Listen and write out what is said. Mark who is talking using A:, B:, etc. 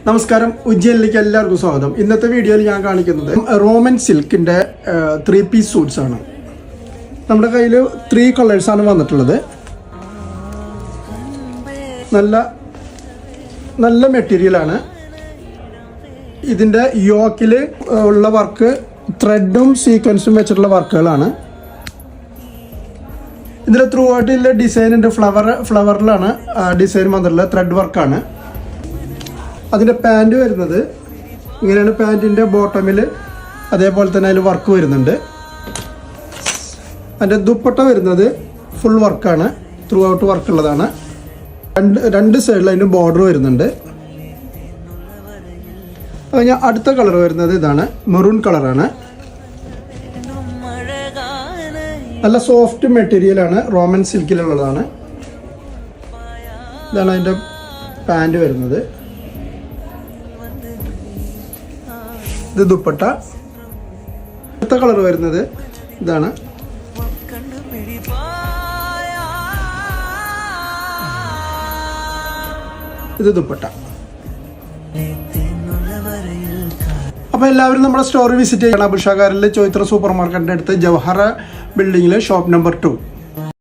A: നമസ്കാരം, ഉജ്ജയിലേക്ക് എല്ലാവർക്കും സ്വാഗതം. ഇന്നത്തെ വീഡിയോയിൽ ഞാൻ കാണിക്കുന്നത് റോമൻ സിൽക്കിൻ്റെ 3 പീസ് സൂട്ട്സ് ആണ്. നമ്മുടെ കയ്യിൽ 3 കളേഴ്സാണ് വന്നിട്ടുള്ളത്. നല്ല മെറ്റീരിയലാണ്. ഇതിൻ്റെ യോക്കിൽ ഉള്ള വർക്ക് ത്രെഡും സീക്വൻസും വെച്ചിട്ടുള്ള വർക്കുകളാണ്. ഇതിൽ ത്രൂ ആയിട്ടുള്ള ഡിസൈനുണ്ട്. ഫ്ലവറിലാണ് ഡിസൈൻ വന്നിട്ടുള്ളത്. ത്രെഡ് വർക്കാണ്. അതിൻ്റെ പാൻറ് വരുന്നത് ഇങ്ങനെയാണ്. പാൻറ്റിൻ്റെ ബോട്ടമിൽ അതേപോലെ തന്നെ അതിൽ വർക്ക് വരുന്നുണ്ട്. അതിൻ്റെ ദുപ്പട്ട വരുന്നത് ഫുൾ വർക്കാണ്. ത്രൂ ഔട്ട് വർക്കുള്ളതാണ്. രണ്ട് സൈഡിൽ അതിൻ്റെ ബോർഡർ വരുന്നുണ്ട്. അത് ഞാൻ അടുത്ത കളർ വരുന്നത് ഇതാണ്. മെറൂൺ കളറാണ്. നല്ല സോഫ്റ്റ് മെറ്റീരിയലാണ്. റോമൻ സിൽക്കിലുള്ളതാണ്. ഇതാണ് അതിൻ്റെ പാൻറ് വരുന്നത്. ഇത് ദുപ്പട്ട. അടുത്ത കളർ വരുന്നത് ഇതാണ്. ഇത് ദുപ്പട്ട. അപ്പോൾ എല്ലാവരും നമ്മുടെ സ്റ്റോർ വിസിറ്റ് ചെയ്യണം. അബുഷാകാരിലെ ചോയ്ത്ര സൂപ്പർ മാർക്കറ്റിൻ്റെ അടുത്ത് ജവഹർ ബിൽഡിങ്ങിൽ ഷോപ്പ് നമ്പർ 2.